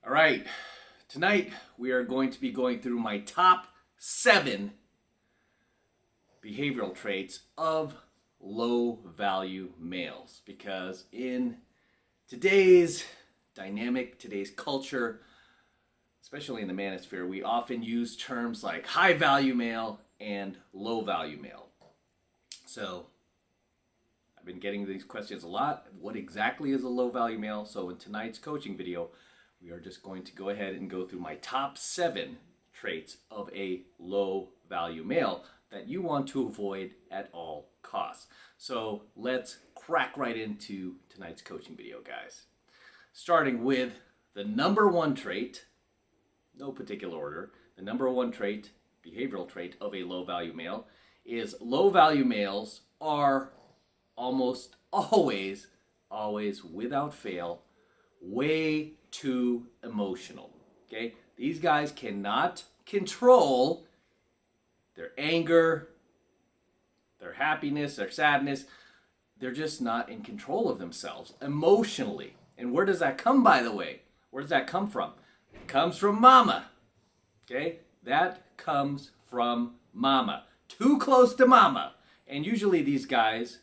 All right, tonight we are going to be going through my top 7 behavioral traits of low value males, because in today's today's culture, especially in the manosphere, we often use terms like high value male and low value male. So I've been getting these questions a lot. What exactly is a low value male? So in tonight's coaching video, we are just going to go ahead and go through my top 7 traits of a low value male that you want to avoid at all costs. So let's crack right into tonight's coaching video, guys. Starting with the number 1 trait, no particular order, the number 1 trait, behavioral trait of a low value male is low value males are almost always without fail, way too emotional. Okay? These guys cannot control their anger, their happiness, their sadness. They're just not in control of themselves emotionally. And where does that come, by the way? Where does that come from? It comes from mama. Okay? That comes from mama. Too close to mama. And usually these guys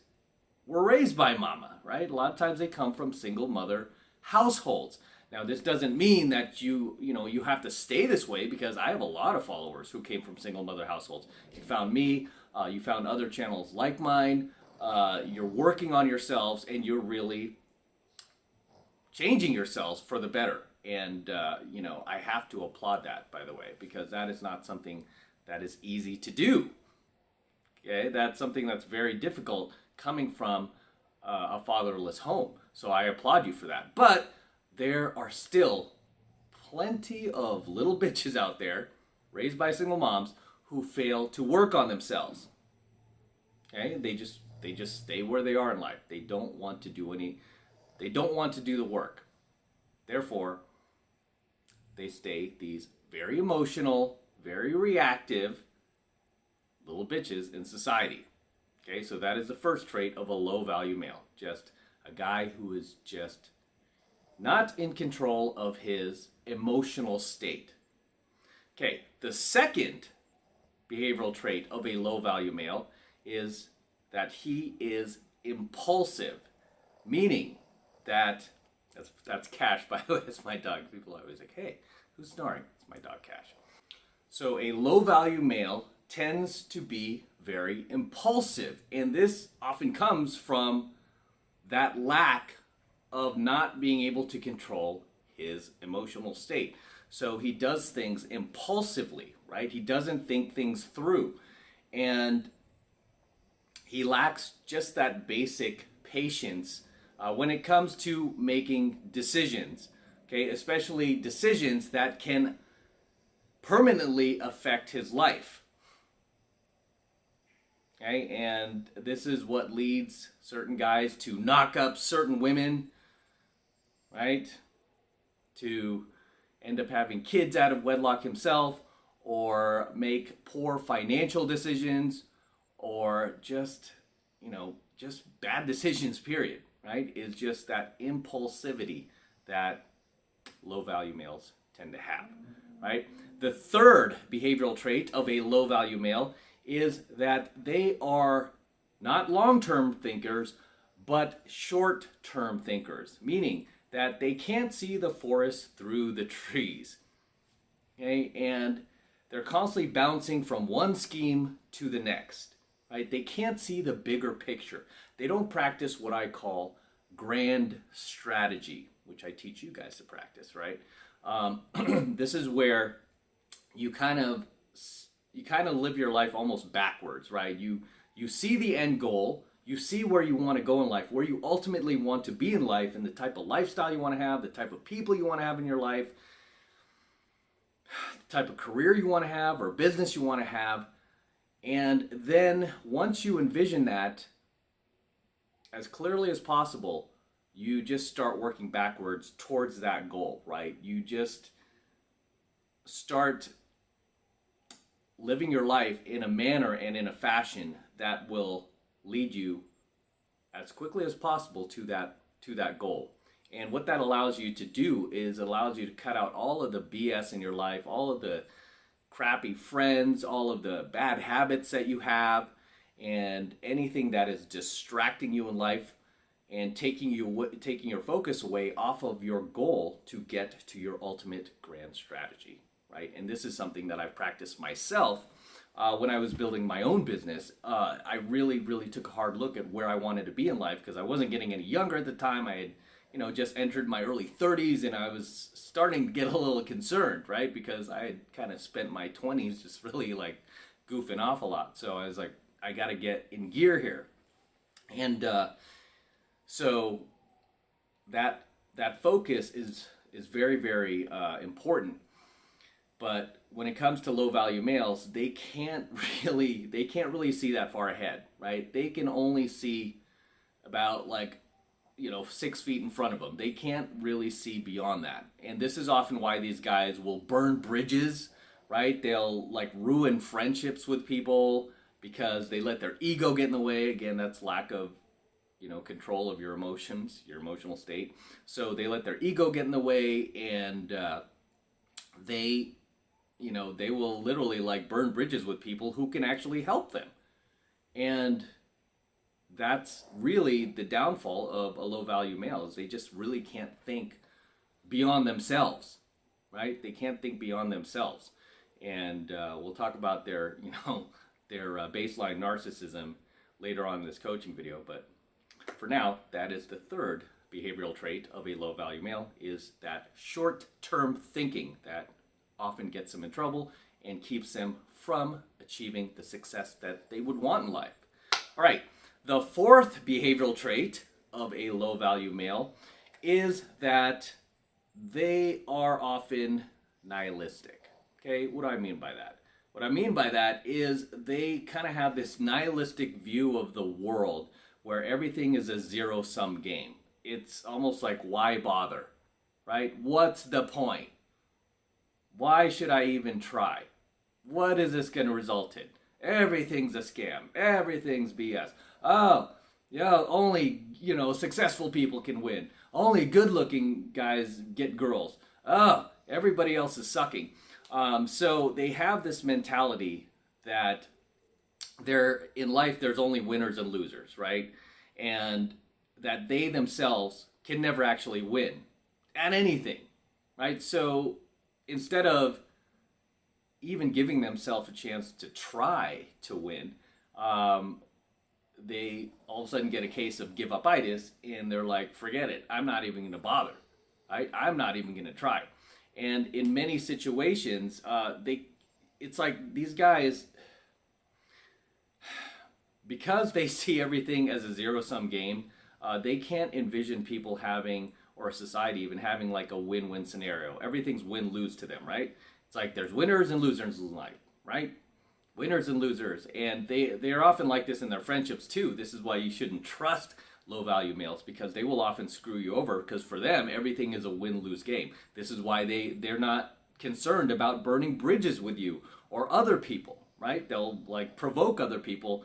were raised by mama, right? A lot of times they come from single mother households. Now, this doesn't mean that you have to stay this way, because I have a lot of followers who came from single mother households. You found me, you found other channels like mine, you're working on yourselves, and you're really changing yourselves for the better. And, I have to applaud that, by the way, because that is not something that is easy to do. Okay, that's something that's very difficult coming from a fatherless home. So I applaud you for that. But there are still plenty of little bitches out there raised by single moms who fail to work on themselves. Okay? They just stay where they are in life. They don't want to do the work. Therefore, they stay these very emotional, very reactive little bitches in society. Okay? So that is the first trait of a low value male. Just a guy who is just not in control of his emotional state. Okay, the second behavioral trait of a low value male is that he is impulsive, meaning that, that's Cash, by the way, it's my dog. People are always like, hey, who's snoring? It's my dog, Cash. So a low value male tends to be very impulsive, and this often comes from that lack of not being able to control his emotional state. So he does things impulsively, right? He doesn't think things through. And he lacks just that basic patience when it comes to making decisions, okay? Especially decisions that can permanently affect his life. Okay, and this is what leads certain guys to knock up certain women, right? To end up having kids out of wedlock himself, or make poor financial decisions, or just bad decisions, period, right? Is just that impulsivity that low value males tend to have, right? The third behavioral trait of a low value male is that they are not long-term thinkers, but short-term thinkers, meaning that they can't see the forest through the trees. Okay? And they're constantly bouncing from one scheme to the next. Right? They can't see the bigger picture. They don't practice what I call grand strategy, which I teach you guys to practice, right? This is where you kind of live your life almost backwards, right? You see the end goal, you see where you want to go in life, where you ultimately want to be in life, and the type of lifestyle you want to have, the type of people you want to have in your life, the type of career you want to have or business you want to have. And then once you envision that as clearly as possible, you just start working backwards towards that goal, right? You just start living your life in a manner and in a fashion that will lead you as quickly as possible to that goal. And what that allows you to do is it allows you to cut out all of the BS in your life, all of the crappy friends, all of the bad habits that you have, and anything that is distracting you in life and taking your focus away off of your goal to get to your ultimate grand strategy, right? And this is something that I've practiced myself when I was building my own business. I really took a hard look at where I wanted to be in life because I wasn't getting any younger at the time. I had just entered my early 30s, and I was starting to get a little concerned, right? Because I had kind of spent my 20s just really like goofing off a lot. So I was like, I got to get in gear here. And so that focus is very important. But when it comes to low value males, they can't really see that far ahead, right? They can only see about 6 feet in front of them. They can't really see beyond that. And this is often why these guys will burn bridges, right? They'll ruin friendships with people because they let their ego get in the way. Again, that's lack of control of your emotions, your emotional state. So they let their ego get in the way, and they will literally burn bridges with people who can actually help them. And that's really the downfall of a low value male, is they just really can't think beyond themselves, right? They can't think beyond themselves. And we'll talk about their baseline narcissism later on in this coaching video. But for now, that is the third behavioral trait of a low value male, is that short-term thinking that often gets them in trouble and keeps them from achieving the success that they would want in life. All right, the fourth behavioral trait of a low value male is that they are often nihilistic. Okay, what do I mean by that? What I mean by that is they kind of have this nihilistic view of the world where everything is a zero-sum game. It's almost like, why bother, right? What's the point? Why should I even try? What is this going to result in? Everything's a scam. Everything's BS. Oh, yeah, only, successful people can win. Only good-looking guys get girls. Oh, everybody else is sucking. So they have this mentality that in life there's only winners and losers, right? And that they themselves can never actually win at anything, right? So instead of even giving themselves a chance to try to win, they all of a sudden get a case of give-up-itis, and they're like, forget it, I'm not even going to bother, right? I'm not even going to try. And in many situations, it's like these guys, because they see everything as a zero-sum game, they can't envision people having, or a society even having, a win-win scenario. Everything's win-lose to them, right? It's like there's winners and losers in life, right? Winners and losers. And they're often like this in their friendships too. This is why you shouldn't trust low-value males, because they will often screw you over, because for them, everything is a win-lose game. This is why they're not concerned about burning bridges with you or other people, right? They'll provoke other people,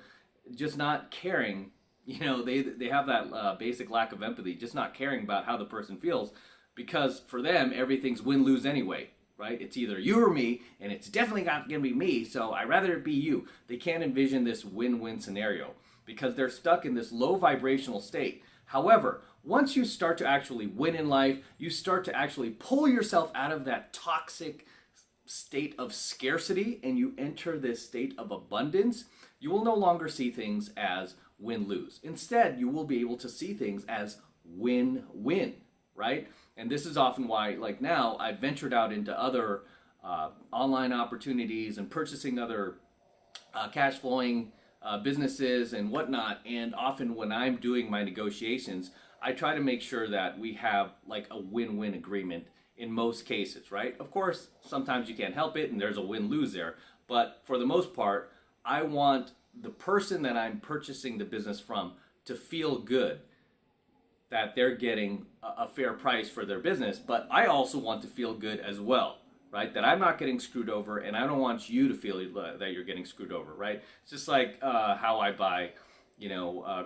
just not caring. They have that basic lack of empathy, just not caring about how the person feels, because for them, everything's win-lose anyway, right? It's either you or me, and it's definitely not going to be me, so I'd rather it be you. They can't envision this win-win scenario because they're stuck in this low vibrational state. However, once you start to actually win in life, you start to actually pull yourself out of that toxic state of scarcity and you enter this state of abundance, you will no longer see things as win-lose. Instead, you will be able to see things as win-win, right? And this is often why, now, I've ventured out into other online opportunities and purchasing other cash flowing businesses and whatnot. And often when I'm doing my negotiations, I try to make sure that we have a win-win agreement in most cases, right? Of course, sometimes you can't help it and there's a win-lose there. But for the most part, I want the person that I'm purchasing the business from to feel good that they're getting a fair price for their business, but I also want to feel good as well, right? That I'm not getting screwed over, and I don't want you to feel that you're getting screwed over, right? It's just like how I buy,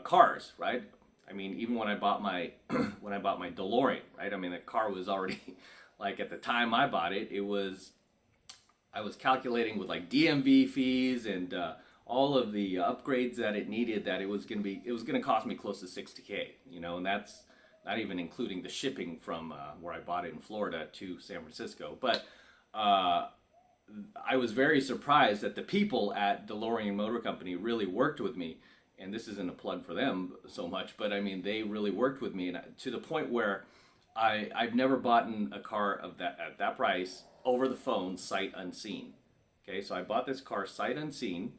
cars, right? I mean, even when I bought my when I bought my DeLorean, right? I mean, the car was already like at the time I bought it, I was calculating with like DMV fees and all of the upgrades that it needed, that it was gonna cost me close to 60K, you know, and that's not even including the shipping from where I bought it in Florida to San Francisco. But I was very surprised that the people at DeLorean Motor Company really worked with me, and this isn't a plug for them so much, but I mean, they really worked with me, and to the point where I've never bought a car of that at that price over the phone, sight unseen. Okay, so I bought this car sight unseen,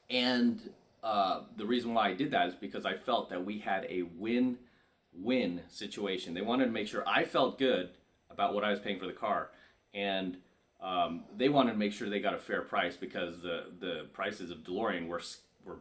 and the reason why I did that is because I felt that we had a win-win situation. They wanted to make sure I felt good about what I was paying for the car, and they wanted to make sure they got a fair price, because the prices of DeLorean were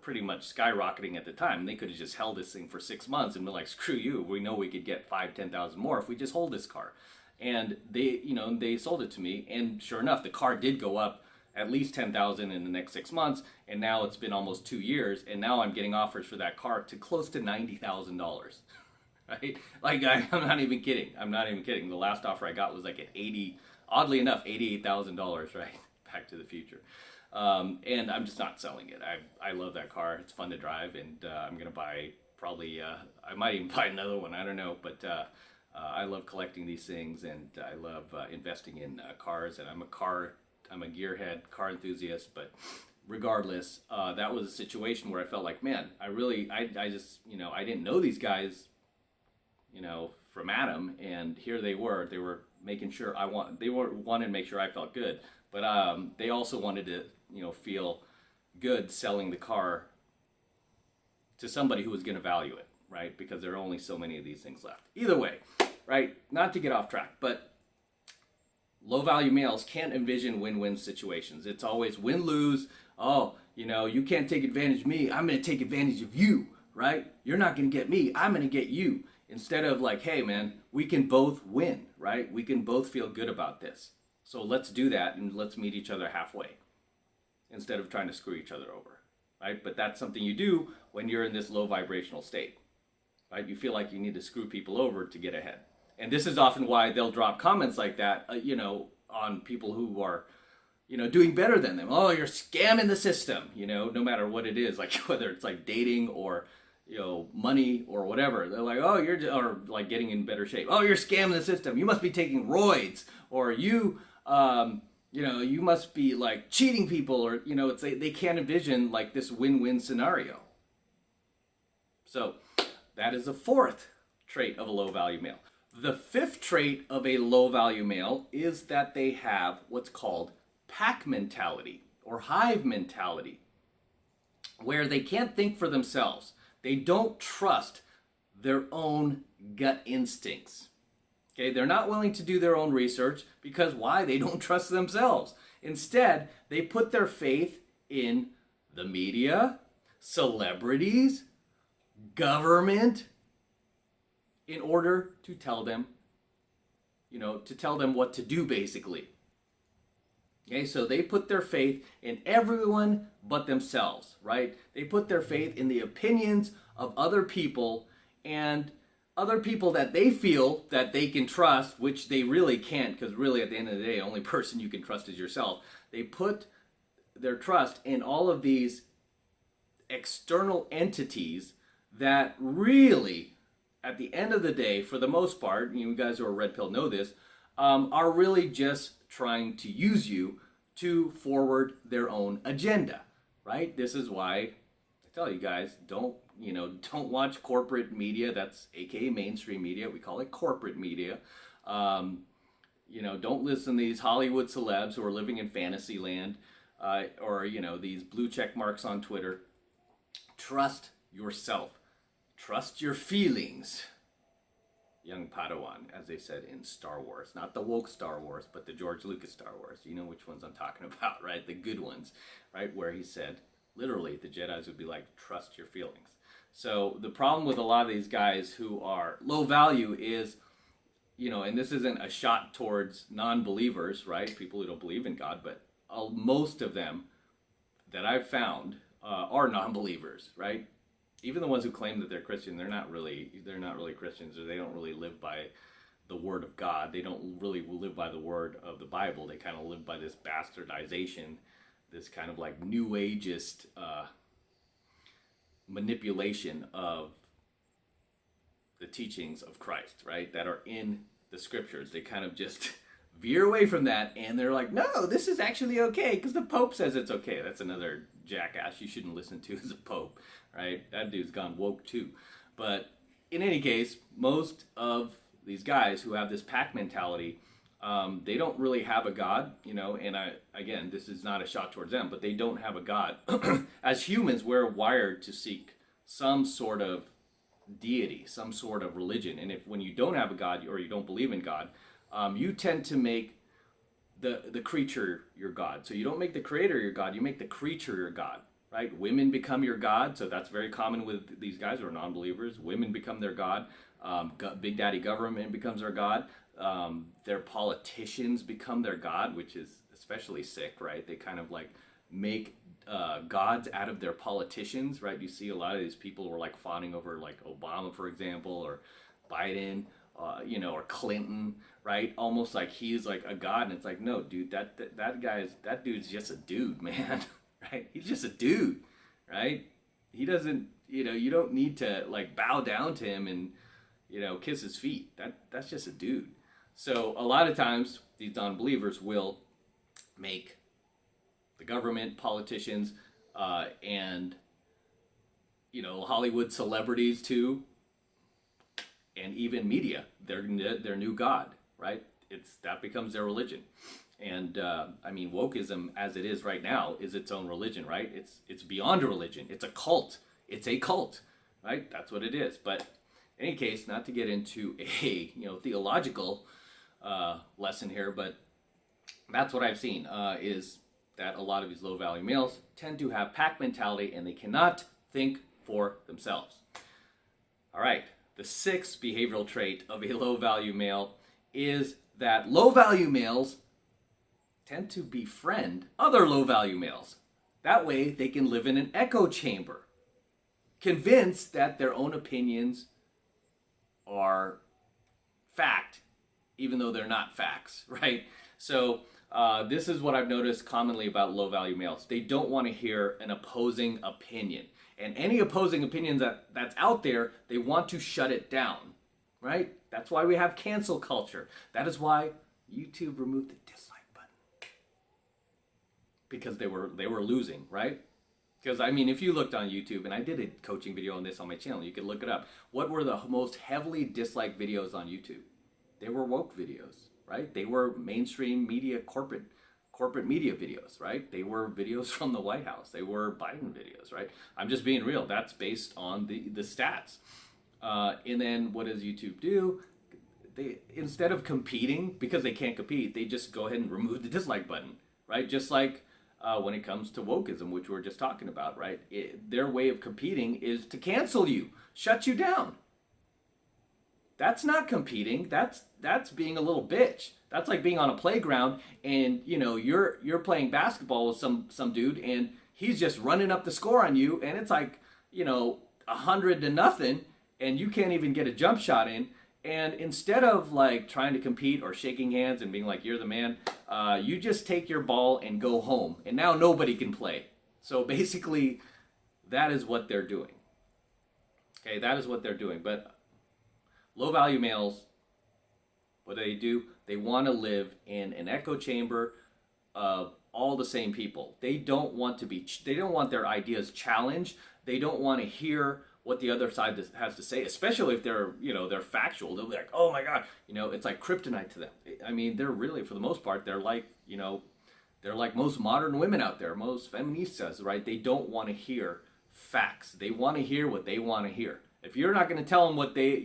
pretty much skyrocketing at the time. They could have just held this thing for 6 months and been like, screw you, we know we could get 5,000-10,000 more if we just hold this car. And they sold it to me, and sure enough, the car did go up at least 10,000 in the next 6 months, and now it's been almost 2 years, and now I'm getting offers for that car to close to $90,000. Right? Like, I'm not even kidding. The last offer I got was like at oddly enough, $88,000, right? Back to the Future. And I'm just not selling it. I love that car. It's fun to drive, and I'm gonna buy probably. I might even buy another one. I don't know, but I love collecting these things, and I love investing in cars. And I'm a gearhead, car enthusiast. But regardless, that was a situation where I felt like, man, I just, I didn't know these guys, from Adam, and here they were making sure wanted to make sure I felt good, but they also wanted to, feel good selling the car to somebody who was going to value it, right? Because there are only so many of these things left. Either way, right? Not to get off track, but low value males can't envision win-win situations. It's always win-lose. Oh, you can't take advantage of me. I'm going to take advantage of you, right? You're not going to get me. I'm going to get you. Instead of like, hey man, we can both win, right? We can both feel good about this. So let's do that, and let's meet each other halfway instead of trying to screw each other over, right? But that's something you do when you're in this low vibrational state, right? You feel like you need to screw people over to get ahead. And this is often why they'll drop comments like that, on people who are, doing better than them. Oh, you're scamming the system, no matter what it is, like whether it's like dating or, money or whatever. They're like, oh, or like getting in better shape. Oh, you're scamming the system. You must be taking roids, or you must be like cheating people, or, they can't envision like this win-win scenario. So that is the fourth trait of a low value male. The fifth trait of a low value male is that they have what's called pack mentality or hive mentality, where they can't think for themselves. They don't trust their own gut instincts. Okay, they're not willing to do their own research because why? They don't trust themselves. Instead, they put their faith in the media, celebrities, government, in order to tell them, what to do, basically. Okay, so they put their faith in everyone but themselves, right? They put their faith in the opinions of other people, and other people that they feel that they can trust, which they really can't, because really at the end of the day, the only person you can trust is yourself. They put their trust in all of these external entities that really, at the end of the day, for the most part, you guys who are red pill know this, are really just trying to use you to forward their own agenda, right? This is why I tell you guys, don't watch corporate media. That's AKA mainstream media. We call it corporate media. Don't listen to these Hollywood celebs who are living in fantasy land, or these blue check marks on Twitter. Trust yourself. Trust your feelings. Young Padawan, as they said in Star Wars. Not the woke Star Wars, but the George Lucas Star Wars. You know which ones I'm talking about, right? The good ones, right? Where he said, literally, the Jedis would be like, trust your feelings. So the problem with a lot of these guys who are low value is, and this isn't a shot towards non-believers, right? People who don't believe in God, but most of them that I've found are non-believers, right? even the ones who claim that they're Christian, they're not really Christians, or they don't really live by the word of God. They don't really live by the word of the Bible. They kind of live by this bastardization, this kind of like new ageist manipulation of the teachings of Christ, right? That are in the scriptures. They kind of just veer away from that, and they're like, no, this is actually okay because the Pope says it's okay. That's another jackass you shouldn't listen to as a Pope, right? That dude's gone woke too. But in any case, most of these guys who have this pack mentality, they don't really have a God, and again, this is not a shot towards them, but they don't have a God. As humans, we're wired to seek some sort of deity, some sort of religion. And when you don't have a God, or you don't believe in God, you tend to make the creature your God. So you don't make the creator your God, you make the creature your God, right? Women become your God, so that's very common with these guys who are non-believers. Women become their God. Big Daddy government becomes their God. Their politicians become their God, which is especially sick, right? They kind of like make gods out of their politicians, right? You see a lot of these people who are like fawning over like Obama, for example, or Biden, or Clinton, right? Almost like he's like a god, and it's like, no, dude, that dude's just a dude, man, right? He's just a dude, right? He doesn't, you don't need to like bow down to him and, kiss his feet. That's just a dude. So a lot of times these non-believers will make the government, politicians, and Hollywood celebrities too, and even media, their new god, right? That becomes their religion. And wokeism, as it is right now, is its own religion, right? It's beyond a religion. It's a cult. It's a cult, right? That's what it is. But in any case, not to get into a theological lesson here, but that's what I've seen is that a lot of these low-value males tend to have pack mentality, and they cannot think for themselves. All right, the sixth behavioral trait of a low-value male is that low-value males tend to befriend other low-value males. That way, they can live in an echo chamber, convinced that their own opinions are fact, even though they're not facts, right? So this is what I've noticed commonly about low-value males. They don't want to hear an opposing opinion. And any opposing opinions that's out there, they want to shut it down, right? That's why we have cancel culture. That is why YouTube removed the dislike button. Because they were losing, right? Because, if you looked on YouTube, and I did a coaching video on this on my channel, you could look it up. What were the most heavily disliked videos on YouTube? They were woke videos, right? They were mainstream media, corporate media videos, right? They were videos from the White House. They were Biden videos, right? I'm just being real. That's based on the stats. And then what does YouTube do? They, instead of competing, because they can't compete, they just go ahead and remove the dislike button, right? Just like when it comes to wokeism, which we were just talking about, right? Their way of competing is to cancel you, shut you down. That's not competing. That's being a little bitch. That's like being on a playground and you're playing basketball with some dude and he's just running up the score on you and it's like 100-0 and you can't even get a jump shot in. And instead of like trying to compete or shaking hands and being like you're the man, you just take your ball and go home. And now nobody can play. So basically, that is what they're doing. Okay, that is what they're doing. But low-value males, what do? They want to live in an echo chamber of all the same people. They don't want their ideas challenged. They don't want to hear what the other side has to say, especially if they're factual. They'll be like, oh my God, it's like kryptonite to them. They're really, for the most part, they're like most modern women out there, most feministas, right? They don't want to hear facts. They want to hear what they want to hear. If you're not going to tell them what they,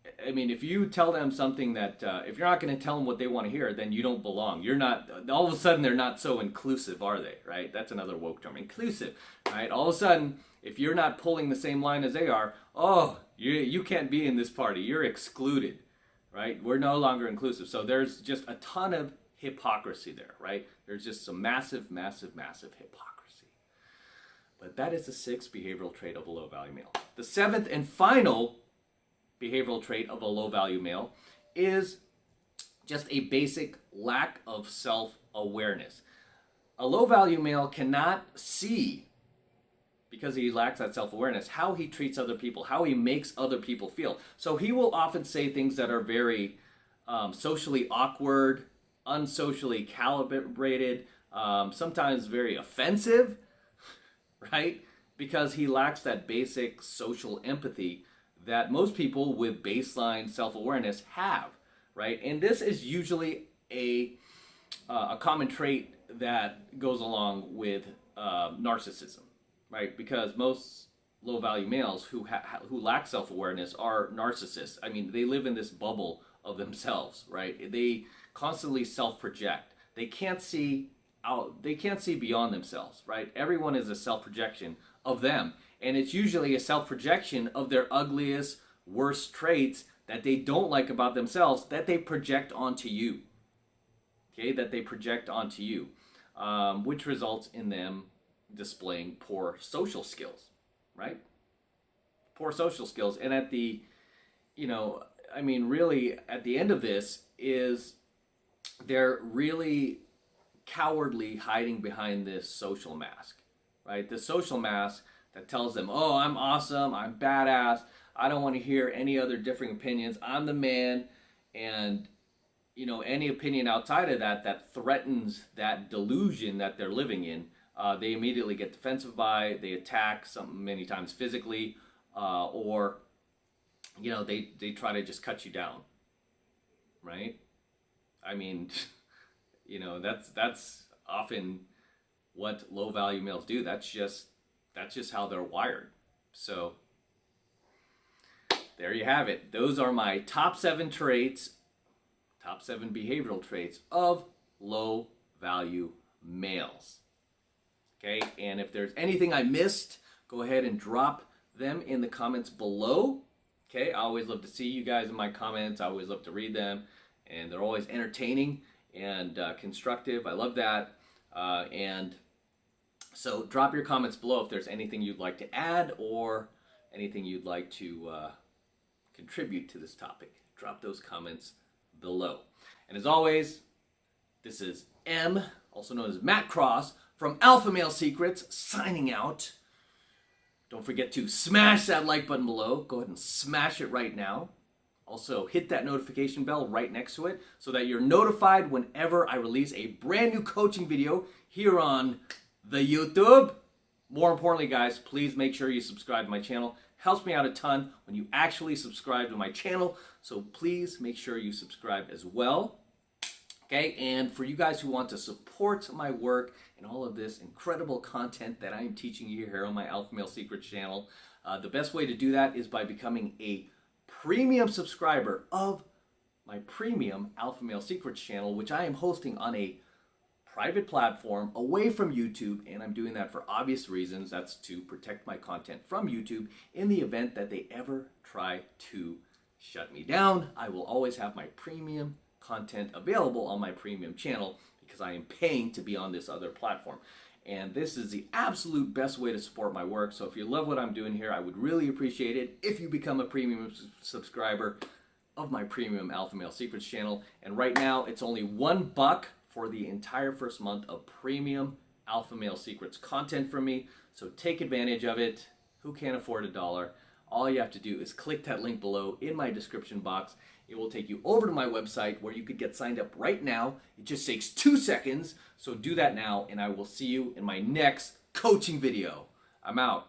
if you tell them something that, if you're not going to tell them what they want to hear, then you don't belong. You're not, all of a sudden they're not so inclusive, are they, right? That's another woke term, inclusive, right? All of a sudden, if you're not pulling the same line as they are, oh, you can't be in this party. You're excluded, right? We're no longer inclusive. So there's just a ton of hypocrisy there, right? There's just some massive, massive, massive hypocrisy. But that is the sixth behavioral trait of a low value male. The seventh and final behavioral trait of a low value male is just a basic lack of self-awareness. A low value male cannot see, because he lacks that self-awareness, how he treats other people, how he makes other people feel. So he will often say things that are very socially awkward, unsocially calibrated, sometimes very offensive, right? Because he lacks that basic social empathy that most people with baseline self-awareness have, right? And this is usually a common trait that goes along with narcissism, right? Because most low-value males who lack self-awareness are narcissists. I mean, they live in this bubble of themselves, right? They constantly self-project. They can't see out. They can't see beyond themselves, right? Everyone is a self-projection of them, and it's usually a self-projection of their ugliest, worst traits that they don't like about themselves that they project onto you. Okay, that they project onto you, which results in them displaying poor social skills, right? Poor social skills. And at the, really at the end of this is they're really cowardly hiding behind this social mask, right? The social mask that tells them, oh, I'm awesome, I'm badass, I don't want to hear any other differing opinions, I'm the man, and any opinion outside of that threatens that delusion that they're living in, they immediately get defensive by, they attack, many times physically, or they try to just cut you down, right? I mean, that's often what low value males do. That's just how they're wired. So there you have it. Those are my top 7 behavioral traits of low value males. Okay, and if there's anything I missed, go ahead and drop them in the comments below. Okay, I always love to see you guys in my comments. I always love to read them, and they're always entertaining and constructive. I love that. And so drop your comments below if there's anything you'd like to add or anything you'd like to contribute to this topic. Drop those comments below. And as always, this is M, also known as Matt Cross, from AlphaMaleSecrets, signing out. Don't forget to smash that like button below. Go ahead and smash it right now. Also, hit that notification bell right next to it so that you're notified whenever I release a brand new coaching video here on the YouTube. More importantly, guys, please make sure you subscribe to my channel. Helps me out a ton when you actually subscribe to my channel. So please make sure you subscribe as well. Okay, and for you guys who want to support my work and all of this incredible content that I am teaching you here on my AlphaMaleSecrets channel, the best way to do that is by becoming a premium subscriber of my premium AlphaMaleSecrets channel, which I am hosting on a private platform away from YouTube, and I'm doing that for obvious reasons. That's to protect my content from YouTube in the event that they ever try to shut me down. I will always have my premium content available on my premium channel because I am paying to be on this other platform. And this is the absolute best way to support my work. So if you love what I'm doing here, I would really appreciate it if you become a premium subscriber of my premium AlphaMaleSecrets channel. And right now, it's only $1 for the entire first month of premium AlphaMaleSecrets content from me. So take advantage of it. Who can't afford $1? All you have to do is click that link below in my description box. It will take you over to my website where you could get signed up right now. It just takes 2 seconds. So do that now, and I will see you in my next coaching video. I'm out.